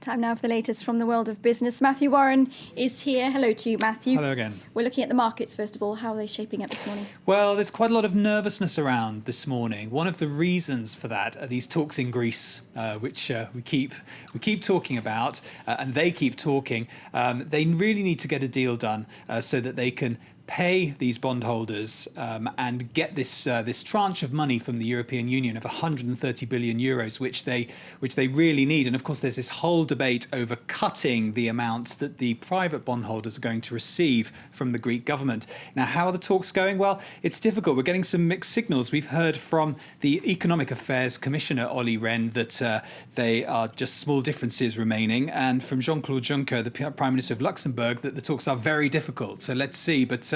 Time now for the latest from the world of business. Matthew Warren is here. Hello to you, Matthew. Hello again. We're looking at the markets first of all. How are they shaping up this morning? Well, there's quite a lot of nervousness around this morning. One of the reasons for that are these talks in Greece, which we keep talking about, and they keep talking. They really need to get a deal done so that they can pay these bondholders and get this tranche of money from the European Union of 130 billion euros, which they really need. And of course, there's this whole debate over cutting the amount that the private bondholders are going to receive from the Greek government. Now, how are the talks going? Well, it's difficult. We're getting some mixed signals. We've heard from the Economic Affairs Commissioner, Olli Rehn, that they are just small differences remaining, and from Jean-Claude Juncker, the Prime Minister of Luxembourg, that the talks are very difficult. So let's see. But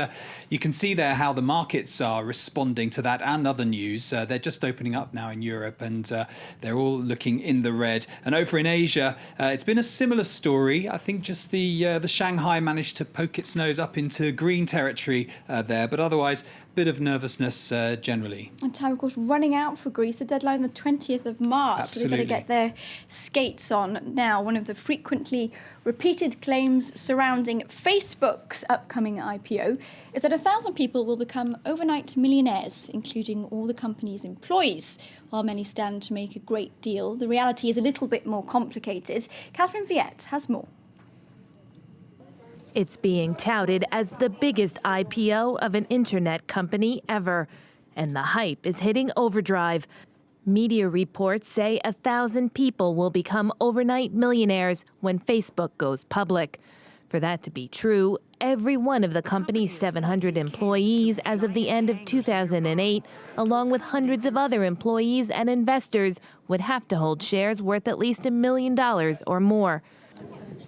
you can see there how the markets are responding to that and other news. They're just opening up now in Europe, and they're all looking in the red. And over in Asia, it's been a similar story. I think just the Shanghai managed to poke its nose up into green territory there, but otherwise, bit of nervousness generally. And time, of course, running out for Greece. The deadline the 20th of March. Absolutely. So they've got to get their skates on now. One of the frequently repeated claims surrounding Facebook's upcoming IPO is that 1,000 people will become overnight millionaires, including all the company's employees. While many stand to make a great deal, the reality is a little bit more complicated. Catherine Viette has more. It's being touted as the biggest IPO of an internet company ever, and the hype is hitting overdrive. Media reports say 1,000 people will become overnight millionaires when Facebook goes public. For that to be true, every one of the company's 700 employees as of the end of 2008, along with hundreds of other employees and investors, would have to hold shares worth at least $1 million or more.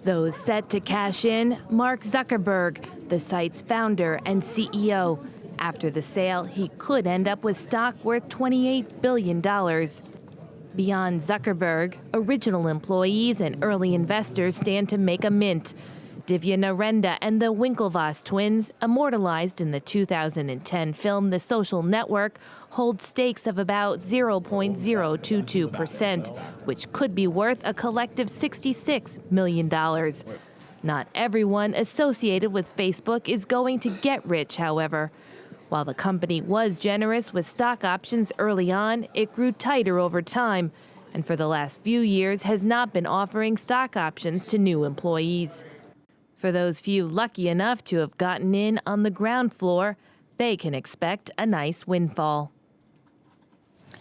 Those set to cash in, Mark Zuckerberg, the site's founder and CEO. After the sale, he could end up with stock worth $28 billion. Beyond Zuckerberg, original employees and early investors stand to make a mint. Divya Narendra and the Winklevoss twins, immortalized in the 2010 film The Social Network, hold stakes of about 0.022%, which could be worth a collective $66 million. Not everyone associated with Facebook is going to get rich, however. While the company was generous with stock options early on, it grew tighter over time, and for the last few years has not been offering stock options to new employees. For those few lucky enough to have gotten in on the ground floor, they can expect a nice windfall.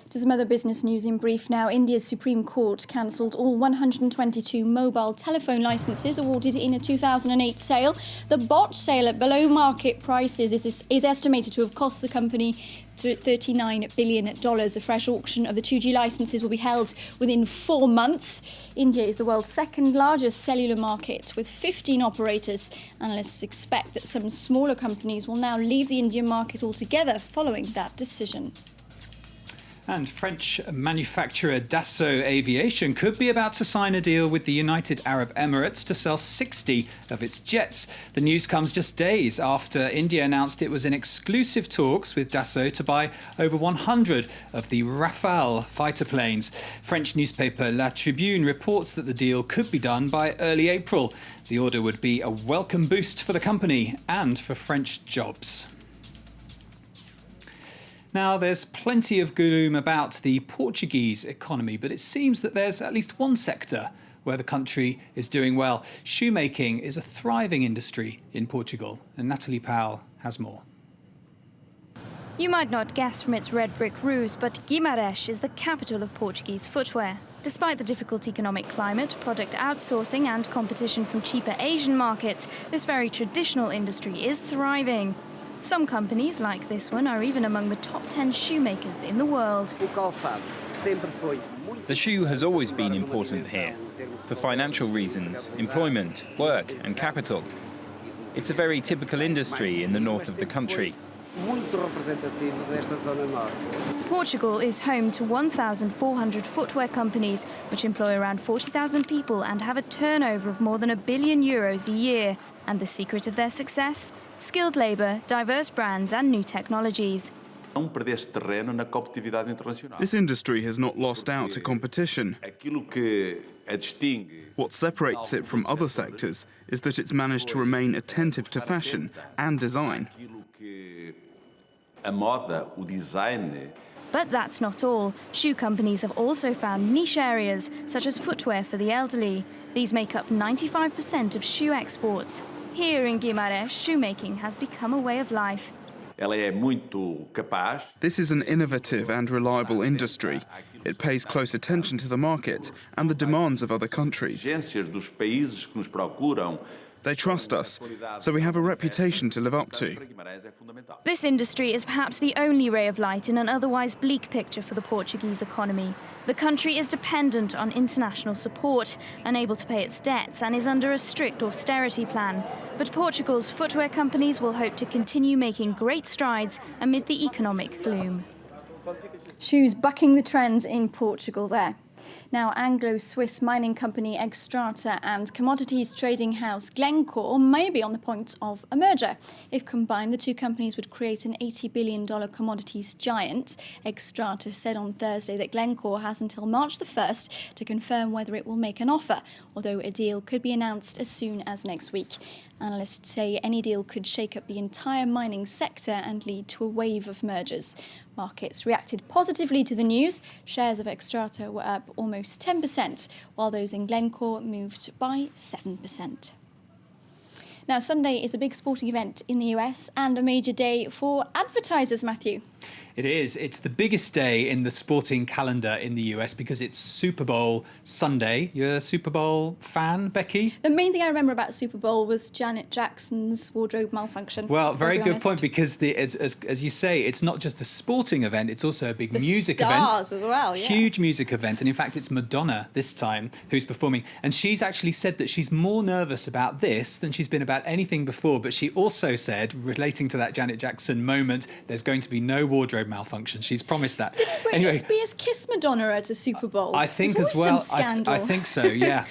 To some other business news in brief now. India's Supreme Court cancelled all 122 mobile telephone licenses awarded in a 2008 sale. The botched sale at below market prices is estimated to have cost the company $39 billion. A fresh auction of the 2G licenses will be held within 4 months. India is the world's second largest cellular market with 15 operators. Analysts expect that some smaller companies will now leave the Indian market altogether following that decision. And French manufacturer Dassault Aviation could be about to sign a deal with the United Arab Emirates to sell 60 of its jets. The news comes just days after India announced it was in exclusive talks with Dassault to buy over 100 of the Rafale fighter planes. French newspaper La Tribune reports that the deal could be done by early April. The order would be a welcome boost for the company and for French jobs. Now, there's plenty of gloom about the Portuguese economy, but it seems that there's at least one sector where the country is doing well. Shoemaking is a thriving industry in Portugal, and Natalie Powell has more. You might not guess from its red brick roofs, but Guimarães is the capital of Portuguese footwear. Despite the difficult economic climate, product outsourcing and competition from cheaper Asian markets, this very traditional industry is thriving. Some companies, like this one, are even among the top 10 shoemakers in the world. The shoe has always been important here, for financial reasons, employment, work and capital. It's a very typical industry in the north of the country. Portugal is home to 1,400 footwear companies, which employ around 40,000 people and have a turnover of more than €1 billion a year. And the secret of their success? Skilled labour, diverse brands and new technologies. This industry has not lost out to competition. What separates it from other sectors is that it's managed to remain attentive to fashion and design. But that's not all. Shoe companies have also found niche areas, such as footwear for the elderly. These make up 95% of shoe exports. Here in Guimarães, shoemaking has become a way of life. This is an innovative and reliable industry. It pays close attention to the market and the demands of other countries. They trust us, so we have a reputation to live up to. This industry is perhaps the only ray of light in an otherwise bleak picture for the Portuguese economy. The country is dependent on international support, unable to pay its debts, and is under a strict austerity plan. But Portugal's footwear companies will hope to continue making great strides amid the economic gloom. Shoes bucking the trends in Portugal there. Now, Anglo-Swiss mining company Xstrata and commodities trading house Glencore may be on the point of a merger. If combined, the two companies would create an $80 billion commodities giant. Xstrata said on Thursday that Glencore has until March the 1st to confirm whether it will make an offer, although a deal could be announced as soon as next week. Analysts say any deal could shake up the entire mining sector and lead to a wave of mergers. Markets reacted positively to the news. Shares of Xstrata were up almost 10%, while those in Glencore moved by 7%. Now, Sunday is a big sporting event in the US and a major day for advertisers, Matthew. It is. It's the biggest day in the sporting calendar in the US because it's Super Bowl Sunday. You're a Super Bowl fan, Becky? The main thing I remember about Super Bowl was Janet Jackson's wardrobe malfunction. Well, very good point, because as you say, it's not just a sporting event, it's also a big music event. Stars as well, yeah. Huge music event. And in fact, it's Madonna this time who's performing. And she's actually said that she's more nervous about this than she's been about anything before. But she also said, relating to that Janet Jackson moment, there's going to be no wardrobe malfunction. She's promised that. Didn't Britney Spears kiss Madonna at a Super Bowl? I think There's as well. some scandal. I think so, yeah.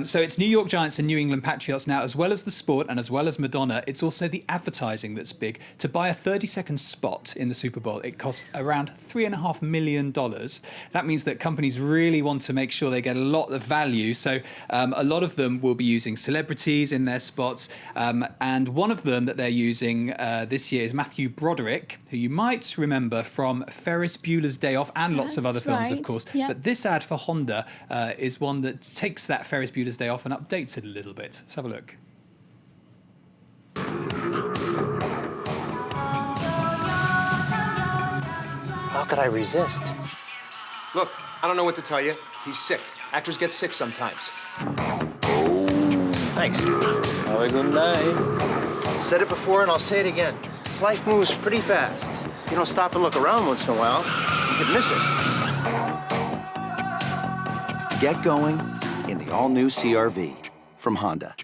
So it's New York Giants and New England Patriots now, as well as the sport and as well as Madonna. It's also the advertising that's big. To buy a 30-second spot in the Super Bowl, it costs around $3.5 million. That means that companies really want to make sure they get a lot of value. So a lot of them will be using celebrities in their spots. And one of them that they're using this year is Matthew Broderick, who you might remember from Ferris Bueller's Day Off and lots of other films, of course. Yeah. But this ad for Honda is one that takes that Ferris Bueller's Day Off and updates it a little bit. Let's have a look. How could I resist? Look, I don't know what to tell you. He's sick. Actors get sick sometimes. Thanks. Have a good night. Said it before and I'll say it again. Life moves pretty fast. If you don't stop and look around once in a while, you could miss it. Get going in the all-new CR-V from Honda.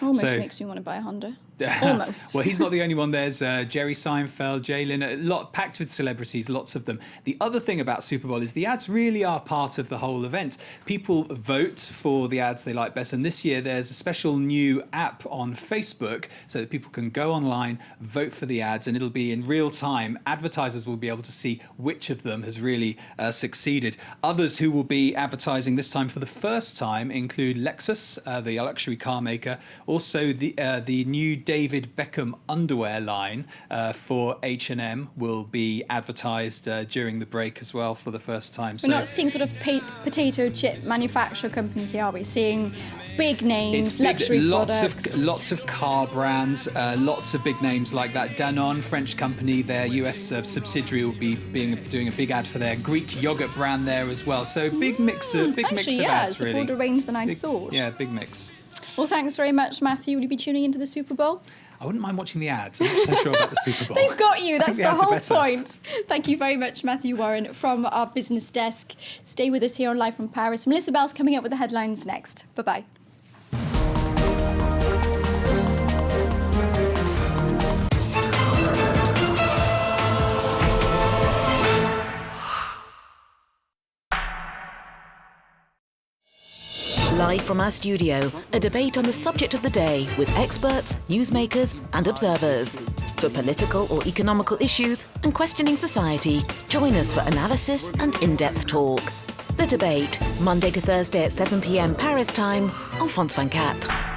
Almost makes me want to buy a Honda. Almost. Well, he's not the only one. There's Jerry Seinfeld, Jay Leno, a lot packed with celebrities, lots of them. The other thing about Super Bowl is the ads really are part of the whole event. People vote for the ads they like best, and this year there's a special new app on Facebook so that people can go online, vote for the ads, and it'll be in real time. Advertisers will be able to see which of them has really succeeded. Others who will be advertising this time for the first time include Lexus, the luxury car maker, also the new David Beckham underwear line for H&M will be advertised during the break as well for the first time. We're not seeing sort of potato chip manufacturer companies here, are we? Seeing big names, luxury products. Lots of car brands, lots of big names like that. Danone, French company, their US subsidiary will be doing a big ad for their Greek yogurt brand there as well. So big mix of ads, it's really. a broader range than I thought. Yeah, big mix. Well, thanks very much, Matthew. Will you be tuning into the Super Bowl? I wouldn't mind watching the ads. I'm not so sure about the Super Bowl. They've got you. That's the whole better. point. Thank you very much, Matthew Warren, from our business desk. Stay with us here on Live from Paris. Melissa Bell's coming up with the headlines next. Bye-bye. Live from our studio, a debate on the subject of the day with experts, newsmakers and observers. For political or economical issues and questioning society, join us for analysis and in-depth talk. The Debate, Monday to Thursday at 7 p.m. Paris time on France 24.